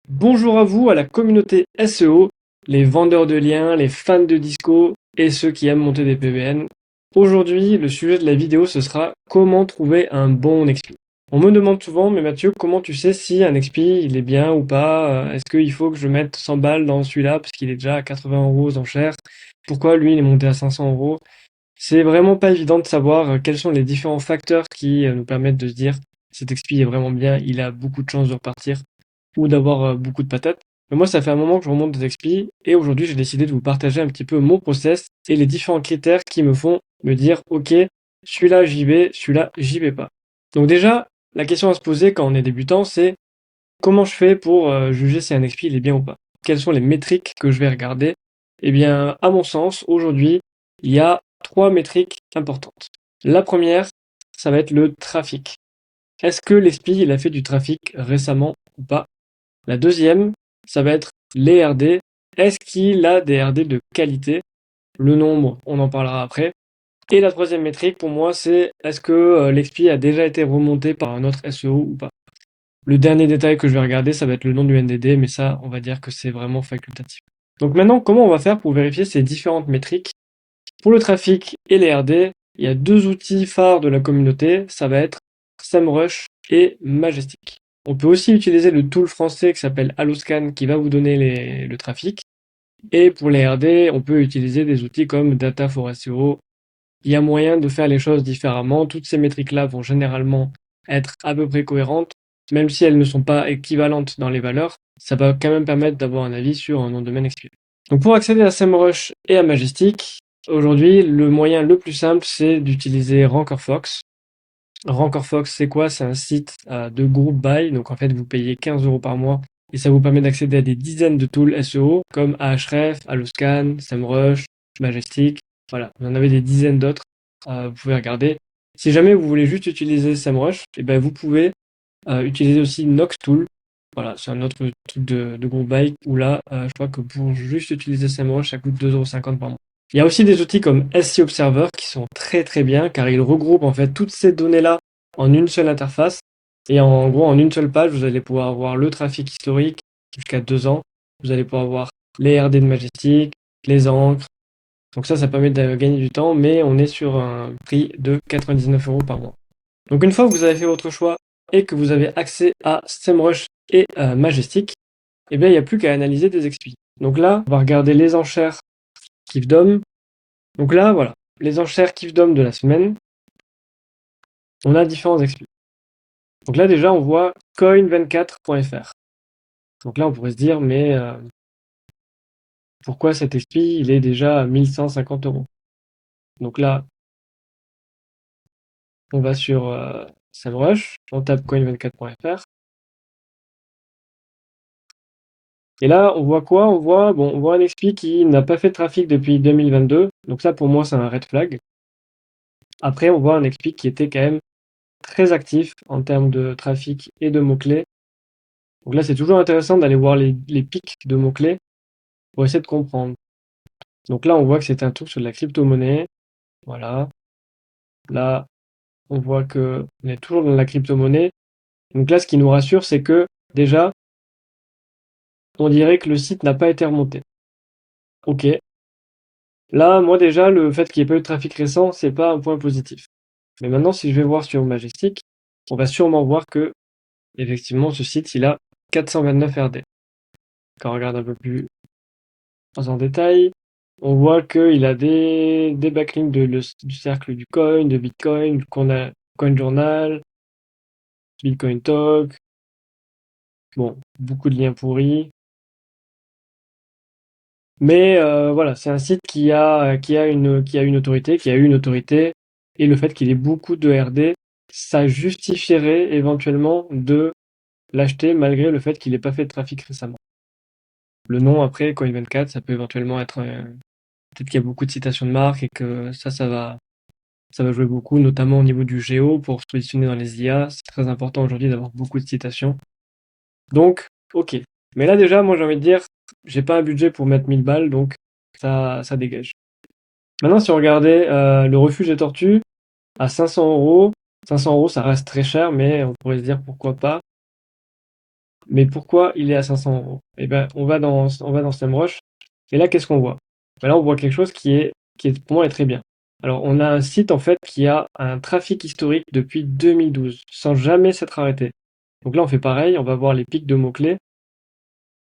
Bonjour à vous, à la communauté SEO, les vendeurs de liens, les fans de disco et ceux qui aiment monter des PBN. Aujourd'hui, le sujet de la vidéo, ce sera comment trouver un bon expi. On me demande souvent, mais Mathieu, comment tu sais si un expi, il est bien ou pas? Est-ce qu'il faut que je mette 100 balles dans celui-là parce qu'il est déjà à 80 euros aux enchères? Pourquoi lui, il est monté à 500 euros? C'est vraiment pas évident de savoir quels sont les différents facteurs qui nous permettent de se dire cet expi est vraiment bien, il a beaucoup de chances de repartir ou d'avoir beaucoup de patates. Mais moi, ça fait un moment que je remonte des expi et aujourd'hui, j'ai décidé de vous partager un petit peu mon process et les différents critères qui me font me dire, ok, celui-là, j'y vais, celui-là, j'y vais pas. Donc déjà, la question à se poser quand on est débutant, c'est comment je fais pour juger si un expi il est bien ou pas? Quelles sont les métriques que je vais regarder? Eh bien, à mon sens, aujourd'hui, il y a trois métriques importantes. La première, ça va être le trafic. Est-ce que l'expi il a fait du trafic récemment ou pas? La deuxième, ça va être les RD. Est-ce qu'il a des RD de qualité? Le nombre, on en parlera après. Et la troisième métrique pour moi, c'est est-ce que l'expi a déjà été remonté par un autre SEO ou pas? Le dernier détail que je vais regarder, ça va être le nom du NDD, mais ça, on va dire que c'est vraiment facultatif. Donc maintenant, comment on va faire pour vérifier ces différentes métriques? Pour le trafic et les RD, il y a deux outils phares de la communauté, ça va être SEMrush et Majestic. On peut aussi utiliser le tool français qui s'appelle Alloscan qui va vous donner le trafic. Et pour les RD, on peut utiliser des outils comme Data for SEO. Il y a moyen de faire les choses différemment. Toutes ces métriques-là vont généralement être à peu près cohérentes, même si elles ne sont pas équivalentes dans les valeurs. Ça va quand même permettre d'avoir un avis sur un nom de domaine XP. Donc pour accéder à SEMrush et à Majestic, aujourd'hui, le moyen le plus simple, c'est d'utiliser RankerFox. RankerFox, c'est quoi? C'est un site de groupe buy. Donc en fait, vous payez 15 euros par mois et ça vous permet d'accéder à des dizaines de tools SEO comme Ahref, Alloscan, SEMrush, Majestic. Voilà, vous en avez des dizaines d'autres. Vous pouvez regarder. Si jamais vous voulez juste utiliser SEMrush, et ben vous pouvez utiliser aussi Noxtool. Voilà, c'est un autre truc de groupe buy où là, je crois que pour juste utiliser SEMrush, ça coûte 2,50 € par mois. Il y a aussi des outils comme SC Observer qui sont très très bien car ils regroupent en fait toutes ces données-là en une seule interface. Et en gros, en une seule page, vous allez pouvoir voir le trafic historique jusqu'à 2 ans. Vous allez pouvoir voir les RD de Majestic, les encres. Donc ça permet de gagner du temps, mais on est sur un prix de 99 € par mois. Donc une fois que vous avez fait votre choix et que vous avez accès à SEMrush et Majestic, eh bien il n'y a plus qu'à analyser des expi. Donc là, on va regarder les enchères Kifdom. Donc là, voilà, les enchères Kifdom de la semaine, on a différents expi. Donc là déjà, on voit coin24.fr. Donc là, on pourrait se dire, mais pourquoi cet expi, il est déjà à 1150 €? Donc là, on va sur SEMrush, on tape coin24.fr. Et là, on voit quoi? On voit un expi qui n'a pas fait de trafic depuis 2022. Donc ça, pour moi, c'est un red flag. Après, on voit un expi qui était quand même très actif en termes de trafic et de mots-clés. Donc là, c'est toujours intéressant d'aller voir les pics de mots-clés pour essayer de comprendre. Donc là, on voit que c'est un truc sur de la crypto-monnaie. Voilà. Là, on voit que on est toujours dans la crypto-monnaie. Donc là, ce qui nous rassure, c'est que déjà, on dirait que le site n'a pas été remonté. Ok. Là, moi déjà, le fait qu'il n'y ait pas eu de trafic récent, c'est pas un point positif. Mais maintenant, si je vais voir sur Majestic, on va sûrement voir que, effectivement, ce site, il a 429 RD. Quand on regarde un peu plus en détail, on voit qu'il a des backlinks du cercle du coin, de Bitcoin, qu'on a Coin Journal, Bitcoin Talk. Bon, beaucoup de liens pourris. Mais voilà, c'est un site qui a une autorité, qui a eu une autorité, et le fait qu'il ait beaucoup de RD, ça justifierait éventuellement de l'acheter malgré le fait qu'il n'ait pas fait de trafic récemment. Le nom après, Coin24, ça peut éventuellement être peut-être qu'il y a beaucoup de citations de marque et que ça va jouer beaucoup, notamment au niveau du géo pour se positionner dans les IA. C'est très important aujourd'hui d'avoir beaucoup de citations. Donc, ok. Mais là déjà, moi j'ai envie de dire, j'ai pas un budget pour mettre 1000 balles, donc ça dégage. Maintenant, si on regardait le refuge des tortues à 500 euros, 500 euros, ça reste très cher, mais on pourrait se dire pourquoi pas. Mais pourquoi il est à 500 €? Eh ben, on va dans SEMrush, et là, qu'est-ce qu'on voit? Ben là, on voit quelque chose qui est pour moi est très bien. Alors, on a un site en fait qui a un trafic historique depuis 2012, sans jamais s'être arrêté. Donc là, on fait pareil, on va voir les pics de mots-clés.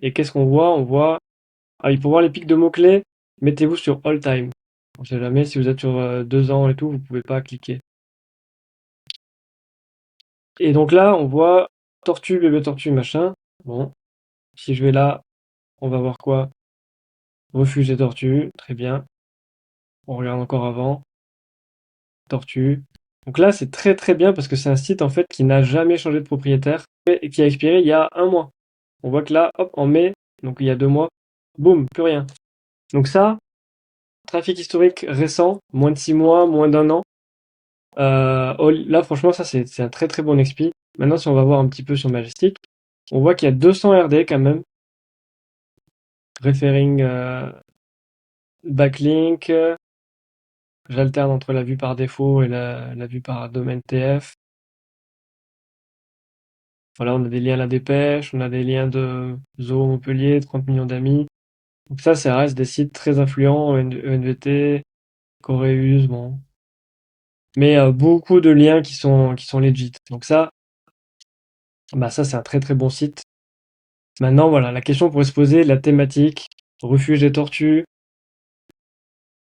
Et qu'est-ce qu'on voit? On voit, ah, pour voir les pics de mots-clés, mettez-vous sur All Time. On sait jamais, si vous êtes sur 2 ans et tout, vous pouvez pas cliquer. Et donc là, on voit tortue, bébé tortue, machin. Bon, si je vais là, on va voir quoi? Refuge des tortues, très bien. On regarde encore avant, tortue. Donc là, c'est très très bien parce que c'est un site en fait qui n'a jamais changé de propriétaire et qui a expiré il y a un mois. On voit que là, hop, en mai, donc il y a 2 mois, boum, plus rien. Donc ça, trafic historique récent, moins de 6 mois, moins d'un an. Là, franchement, ça c'est un très très bon expi. Maintenant, si on va voir un petit peu sur Majestic, on voit qu'il y a 200 RD quand même. Referring backlink. J'alterne entre la vue par défaut et la vue par domaine TF. Voilà, on a des liens à la dépêche, on a des liens de Zoo Montpellier, 30 millions d'amis. Donc ça reste des sites très influents, ENVT, Coreus, bon. Mais beaucoup de liens qui sont legit. Donc ça, bah ça c'est un très très bon site. Maintenant, voilà, la question pourrait se poser, la thématique, refuge des tortues.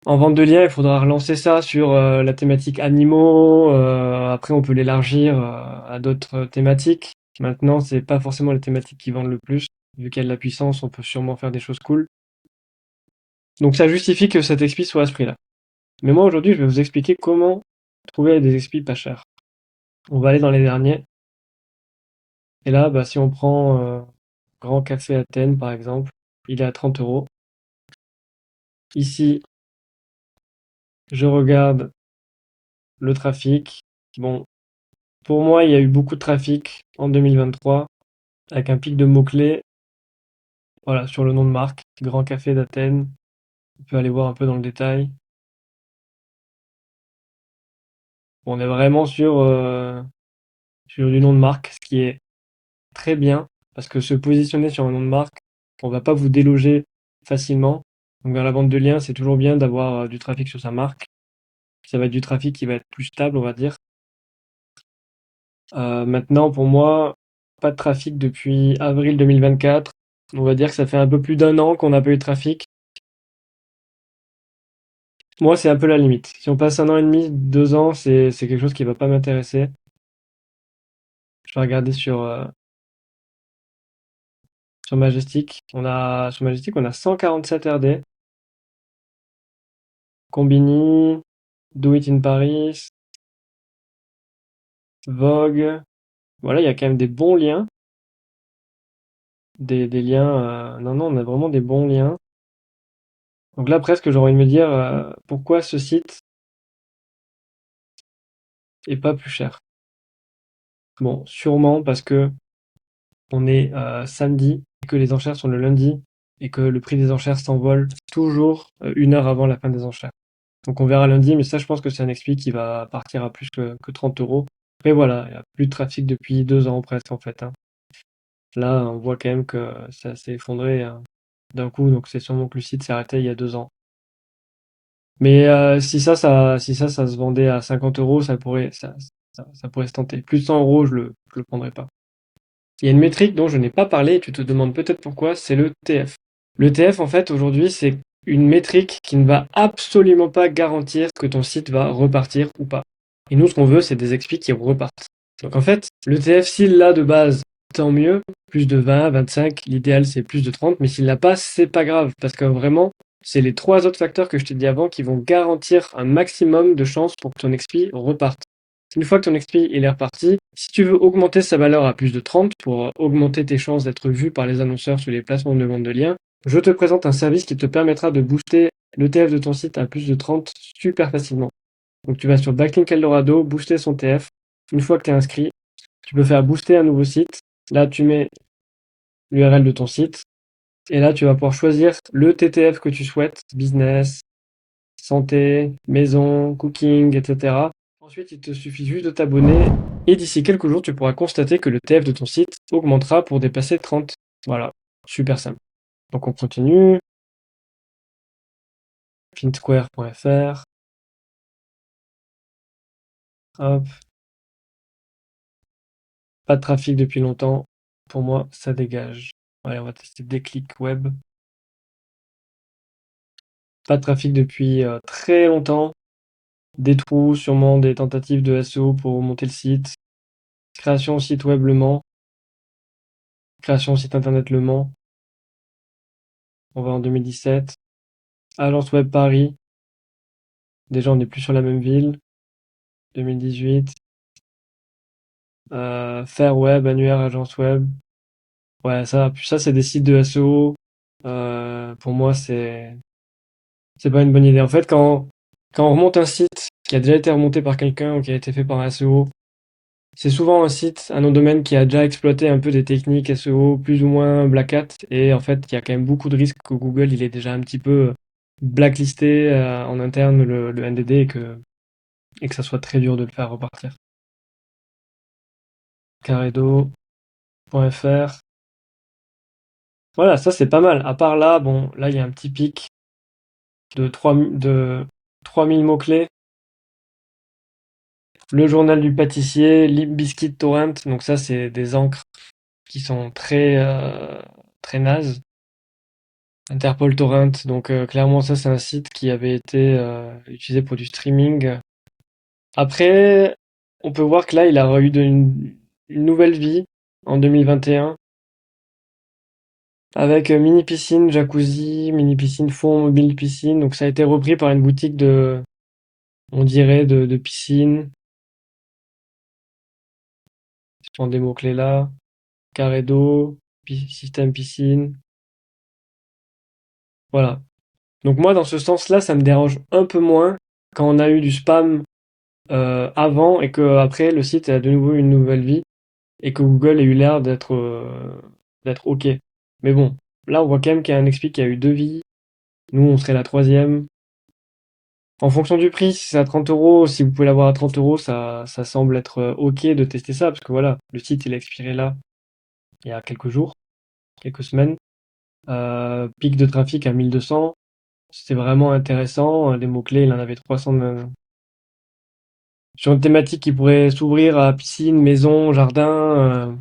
En vente de liens, il faudra relancer ça sur la thématique animaux. Après, on peut l'élargir à d'autres thématiques. Maintenant, c'est pas forcément les thématiques qui vendent le plus. Vu qu'il y a de la puissance, on peut sûrement faire des choses cool. Donc ça justifie que cet expi soit à ce prix-là. Mais moi, aujourd'hui, je vais vous expliquer comment trouver des expis pas chers. On va aller dans les derniers. Et là, bah, si on prend Grand Café Athènes, par exemple, il est à 30 euros. Ici, je regarde le trafic. Bon, pour moi, il y a eu beaucoup de trafic en 2023, avec un pic de mots-clés, voilà, sur le nom de marque, Grand Café d'Athènes. On peut aller voir un peu dans le détail. Bon, on est vraiment sur du nom de marque, ce qui est très bien, parce que se positionner sur un nom de marque, on va pas vous déloger facilement. Donc dans la vente de liens, c'est toujours bien d'avoir du trafic sur sa marque. Ça va être du trafic qui va être plus stable, on va dire. Maintenant, pour moi, pas de trafic depuis avril 2024. On va dire que ça fait un peu plus d'un an qu'on n'a pas eu de trafic. Moi, c'est un peu la limite. Si on passe un an et demi, 2 ans, c'est quelque chose qui va pas m'intéresser. Je vais regarder sur Majestic. Sur Majestic, on a 147 RD. Combini, Do It in Paris, Vogue. Voilà, il y a quand même des bons liens. Des liens. Non, non, on a vraiment des bons liens. Donc là, presque, j'aurais envie de me dire pourquoi ce site est pas plus cher. Bon, sûrement parce que on est samedi, et que les enchères sont le lundi, et que le prix des enchères s'envole toujours 1 heure avant la fin des enchères. Donc on verra lundi, mais ça, je pense que c'est un expi qui va partir à plus que 30 euros. Après, voilà, il n'y a plus de trafic depuis 2 ans presque, en fait, hein. Là, on voit quand même que ça s'est effondré d'un coup, donc c'est sûrement que le site s'est arrêté il y a 2 ans. Mais si ça se vendait à 50 euros, ça pourrait se tenter. Plus de 100 euros, je le prendrais pas. Il y a une métrique dont je n'ai pas parlé, et tu te demandes peut-être pourquoi, c'est le TF. Le TF, en fait, aujourd'hui, c'est une métrique qui ne va absolument pas garantir que ton site va repartir ou pas. Et nous, ce qu'on veut, c'est des expis qui repartent. Donc en fait, le TF, s'il l'a de base, tant mieux. Plus de 20, 25, l'idéal c'est plus de 30, mais s'il l'a pas, c'est pas grave. Parce que vraiment, c'est les 3 autres facteurs que je t'ai dit avant qui vont garantir un maximum de chances pour que ton expi reparte. Une fois que ton expi il est reparti, si tu veux augmenter sa valeur à plus de 30 pour augmenter tes chances d'être vu par les annonceurs sur les placements de vente de liens, je te présente un service qui te permettra de booster le TF de ton site à plus de 30 super facilement. Donc tu vas sur Backlink Eldorado, booster son TF. Une fois que tu es inscrit, tu peux faire booster un nouveau site. Là, tu mets l'URL de ton site. Et là, tu vas pouvoir choisir le TTF que tu souhaites, business, santé, maison, cooking, etc. Ensuite, il te suffit juste de t'abonner Et d'ici quelques jours, tu pourras constater que le TF de ton site augmentera pour dépasser 30. Voilà, super simple. Donc on continue. Finsquare.fr. Hop. Pas de trafic depuis longtemps. Pour moi, ça dégage. Allez, on va tester Déclic Web. Pas de trafic depuis très longtemps. Des trous, sûrement des tentatives de SEO pour monter le site. Création site web Le Mans. Création site internet Le Mans. On va en 2017. Agence web Paris. Déjà, on n'est plus sur la même ville. 2018. Faire web, annuaire, agence web. Ouais, ça c'est des sites de SEO. Pour moi, c'est pas une bonne idée. En fait, quand on remonte un site qui a déjà été remonté par quelqu'un ou qui a été fait par un SEO, c'est souvent un site, un nom de domaine qui a déjà exploité un peu des techniques SEO plus ou moins black hat. Et en fait, il y a quand même beaucoup de risques que Google, il est déjà un petit peu blacklisté en interne le NDD et que ça soit très dur de le faire repartir. Caredo.fr. Voilà, ça c'est pas mal. À part là, bon, là il y a un petit pic de 3000 mots-clés. Le journal du pâtissier, Limp Bizkit Torrent, donc ça c'est des encres qui sont très nazes. Interpol Torrent, donc clairement ça c'est un site qui avait été utilisé pour du streaming. Après, on peut voir que là il a eu une nouvelle vie en 2021 avec mini piscine, jacuzzi, mini piscine, fond mobile piscine. Donc ça a été repris par une boutique on dirait, de piscine. Je prends des mots-clés là. Carré d'eau, système piscine. Voilà. Donc moi, dans ce sens-là, ça me dérange un peu moins quand on a eu du spam avant et que après le site a de nouveau une nouvelle vie et que Google ait eu l'air d'être OK. Mais bon, là, on voit quand même qu'il y a un XP qui a eu deux vies. Nous, on serait la troisième. En fonction du prix, si c'est à 30 euros, si vous pouvez l'avoir à 30 euros, ça semble être OK de tester ça parce que voilà, le site il a expiré là il y a quelques jours, quelques semaines. Pic de trafic à 1200. C'était vraiment intéressant. Les mots-clés, il en avait 300 sur une thématique qui pourrait s'ouvrir à piscine, maison, jardin.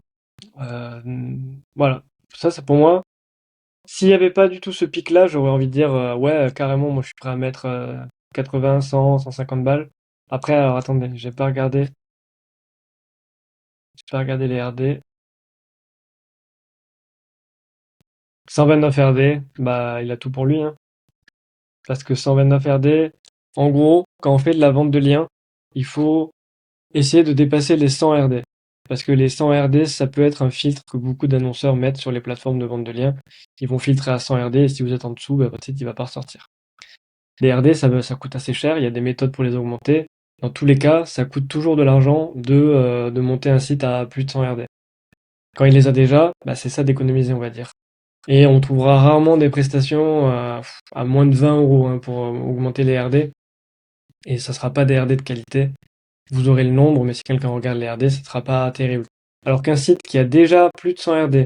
Voilà. Ça pour moi. S'il n'y avait pas du tout ce pic-là, j'aurais envie de dire, ouais, carrément, moi je suis prêt à mettre 80, 100, 150 balles. Après, alors attendez, j'ai pas regardé les RD. 129 RD, bah il a tout pour lui, hein. Parce que 129 RD, en gros, quand on fait de la vente de liens, il faut essayer de dépasser les 100 RD. Parce que les 100 RD, ça peut être un filtre que beaucoup d'annonceurs mettent sur les plateformes de vente de liens. Ils vont filtrer à 100 RD et si vous êtes en dessous, bah, votre site il va pas ressortir. Les RD, ça coûte assez cher, il y a des méthodes pour les augmenter. Dans tous les cas, ça coûte toujours de l'argent de monter un site à plus de 100 RD. Quand il les a déjà, bah, c'est ça d'économiser, on va dire. Et on trouvera rarement des prestations à moins de 20 euros hein, pour augmenter les RD. Et ça sera pas des RD de qualité. Vous aurez le nombre, mais si quelqu'un regarde les RD, ce sera pas terrible. Alors qu'un site qui a déjà plus de 100 RD,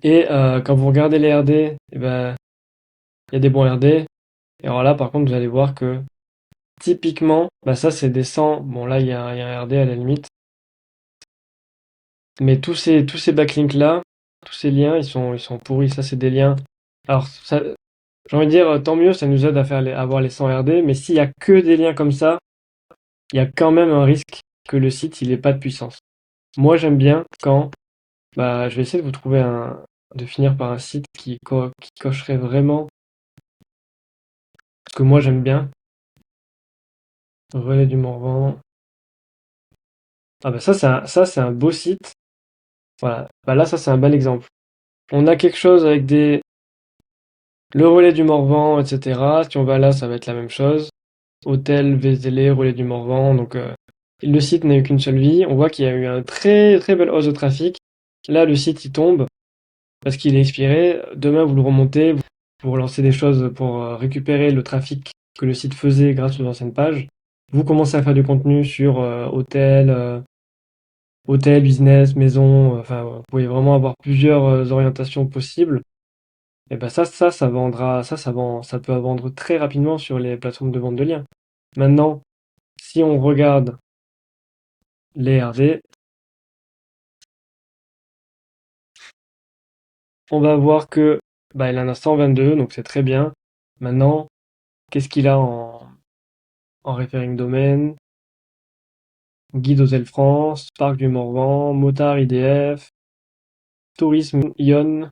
et quand vous regardez les RD, eh ben, il y a des bons RD. Et alors là, par contre, vous allez voir que typiquement, bah ça c'est des 100. Bon là, il y a un RD à la limite. Mais tous ces backlinks là, tous ces liens, ils sont pourris. Ça, c'est des liens. Alors, ça, j'ai envie de dire, tant mieux, ça nous aide à avoir les 100 RD. Mais s'il y a que des liens comme ça, il y a quand même un risque que le site il ait pas de puissance. Moi, j'aime bien quand, bah, je vais essayer de vous trouver de finir par un site qui cocherait vraiment ce que moi j'aime bien. Relais du Morvan. Ah bah ça c'est un beau site. Voilà. Bah là, ça c'est un bel exemple. On a quelque chose avec le relais du Morvan, etc. Si on va là, ça va être la même chose. Hôtel, Vézelay, relais du Morvan. Donc, le site n'a eu qu'une seule vie. On voit qu'il y a eu un très très belle hausse de trafic. Là, le site il tombe parce qu'il est expiré. Demain, vous le remontez, vous relancez des choses pour récupérer le trafic que le site faisait grâce aux anciennes pages. Vous commencez à faire du contenu sur hôtel, hôtel, business, maison, enfin, vous pouvez vraiment avoir plusieurs orientations possibles. Et ben ça vendra, ça peut vendre très rapidement sur les plateformes de vente de liens. Maintenant, si on regarde les RD, on va voir que bah, il en a 122, donc c'est très bien. Maintenant, qu'est-ce qu'il a en referring domain? Guide Hôtel France, Parc du Morvan, Motard IDF, Tourisme Ion.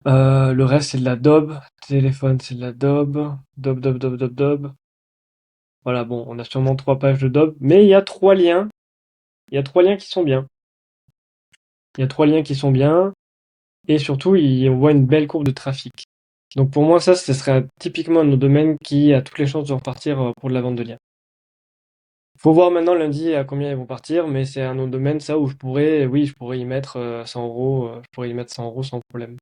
Le reste c'est de la daube. Téléphone c'est de la daube. Daube, daube, daube, daube, daube. Voilà, bon, on a sûrement 3 pages de daube, mais il y a 3 liens. Il y a 3 liens qui sont bien. Il y a 3 liens qui sont bien, et surtout, on voit une belle courbe de trafic. Donc pour moi, ça, ce serait typiquement un de nos domaines qui a toutes les chances de repartir pour de la vente de liens. Faut voir maintenant lundi à combien ils vont partir, mais c'est un autre domaine, ça, où oui, je pourrais y mettre 100 euros, je pourrais y mettre 100 euros sans problème.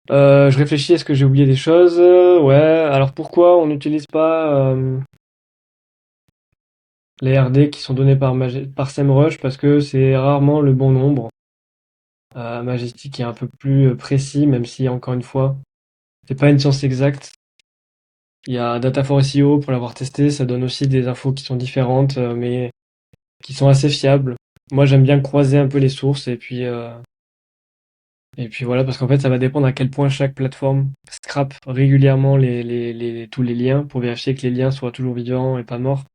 Je réfléchis, est-ce que j'ai oublié des choses? Ouais, alors pourquoi on n'utilise pas les RD qui sont donnés par SEMrush? Parce que c'est rarement le bon nombre. Majestic est un peu plus précis, même si, encore une fois, c'est pas une science exacte. Il y a Data4SEO pour l'avoir testé, ça donne aussi des infos qui sont différentes, mais qui sont assez fiables. Moi, j'aime bien croiser un peu les sources et puis voilà, parce qu'en fait, ça va dépendre à quel point chaque plateforme scrape régulièrement tous les liens pour vérifier que les liens soient toujours vivants et pas morts.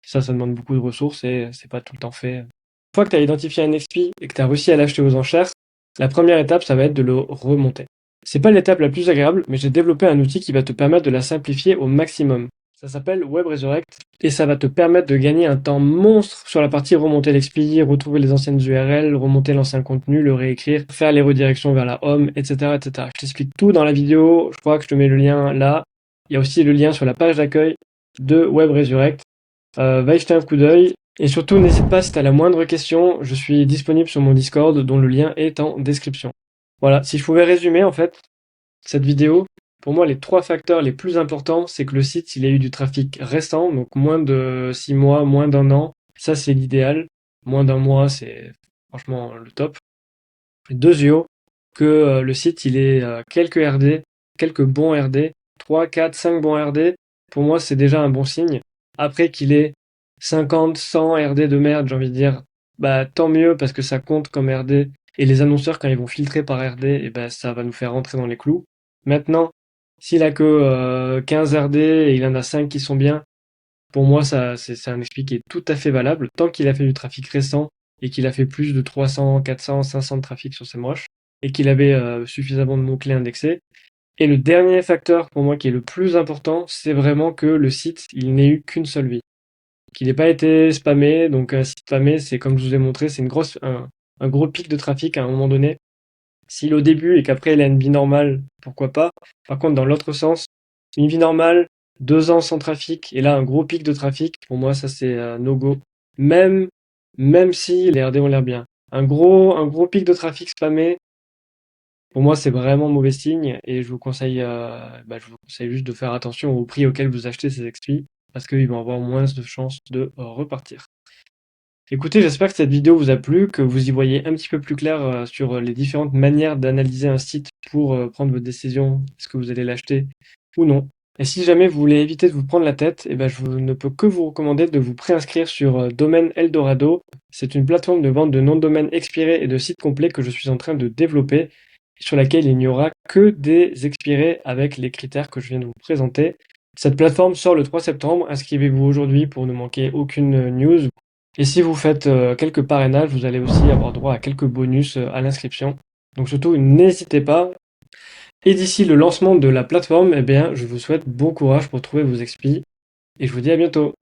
Ça demande beaucoup de ressources et c'est pas tout le temps fait. Une fois que tu as identifié un XP et que tu as réussi à l'acheter aux enchères, la première étape, ça va être de le remonter. C'est pas l'étape la plus agréable, mais j'ai développé un outil qui va te permettre de la simplifier au maximum. Ça s'appelle WebResurrect et ça va te permettre de gagner un temps monstre sur la partie remonter l'XP, retrouver les anciennes URL, remonter l'ancien contenu, le réécrire, faire les redirections vers la home, etc., etc. Je t'explique tout dans la vidéo. Je crois que je te mets le lien là. Il y a aussi le lien sur la page d'accueil de WebResurrect. Va y jeter un coup d'œil. Et surtout, n'hésite pas si tu as la moindre question, je suis disponible sur mon Discord dont le lien est en description. Voilà, si je pouvais résumer en fait cette vidéo, pour moi les 3 facteurs les plus importants, c'est que le site il ait eu du trafic récent, donc moins de 6 mois, moins d'1 an, ça c'est l'idéal. Moins d'1 mois, c'est franchement le top. Deuxièmement, que le site il ait quelques RD, quelques bons RD, 3, 4, 5 bons RD, pour moi c'est déjà un bon signe. Après qu'il ait 50, 100 RD de merde, j'ai envie de dire, bah tant mieux parce que ça compte comme RD. Et les annonceurs, quand ils vont filtrer par RD, et ben ça va nous faire rentrer dans les clous. Maintenant, s'il a que 15 RD et il en a 5 qui sont bien, pour moi ça c'est un XP qui est tout à fait valable tant qu'il a fait du trafic récent et qu'il a fait plus de 300, 400, 500 de trafic sur SEMrush et qu'il avait suffisamment de mots-clés indexés. Et le dernier facteur pour moi qui est le plus important, c'est vraiment que le site, il n'ait eu qu'une seule vie. Qu'il n'ait pas été spammé. Donc un site spammé, c'est comme je vous ai montré, c'est un gros pic de trafic à un moment donné. S'il est au début et qu'après il a une vie normale, pourquoi pas. Par contre, dans l'autre sens, une vie normale, 2 ans sans trafic, et là un gros pic de trafic, pour moi ça c'est no go. Même, même si les RD ont l'air bien. Un gros pic de trafic spammé, pour moi c'est vraiment mauvais signe, et je vous conseille juste de faire attention au prix auquel vous achetez ces XP, parce qu'ils vont avoir moins de chances de repartir. Écoutez, j'espère que cette vidéo vous a plu, que vous y voyez un petit peu plus clair sur les différentes manières d'analyser un site pour prendre votre décision, est-ce que vous allez l'acheter ou non. Et si jamais vous voulez éviter de vous prendre la tête, eh ben je ne peux que vous recommander de vous préinscrire sur Domaine Eldorado. C'est une plateforme de vente de noms de domaine expirés et de sites complets que je suis en train de développer, sur laquelle il n'y aura que des expirés avec les critères que je viens de vous présenter. Cette plateforme sort le 3 septembre, inscrivez-vous aujourd'hui pour ne manquer aucune news. Et si vous faites quelques parrainages, vous allez aussi avoir droit à quelques bonus à l'inscription. Donc surtout, n'hésitez pas. Et d'ici le lancement de la plateforme, eh bien, je vous souhaite bon courage pour trouver vos XP et je vous dis à bientôt.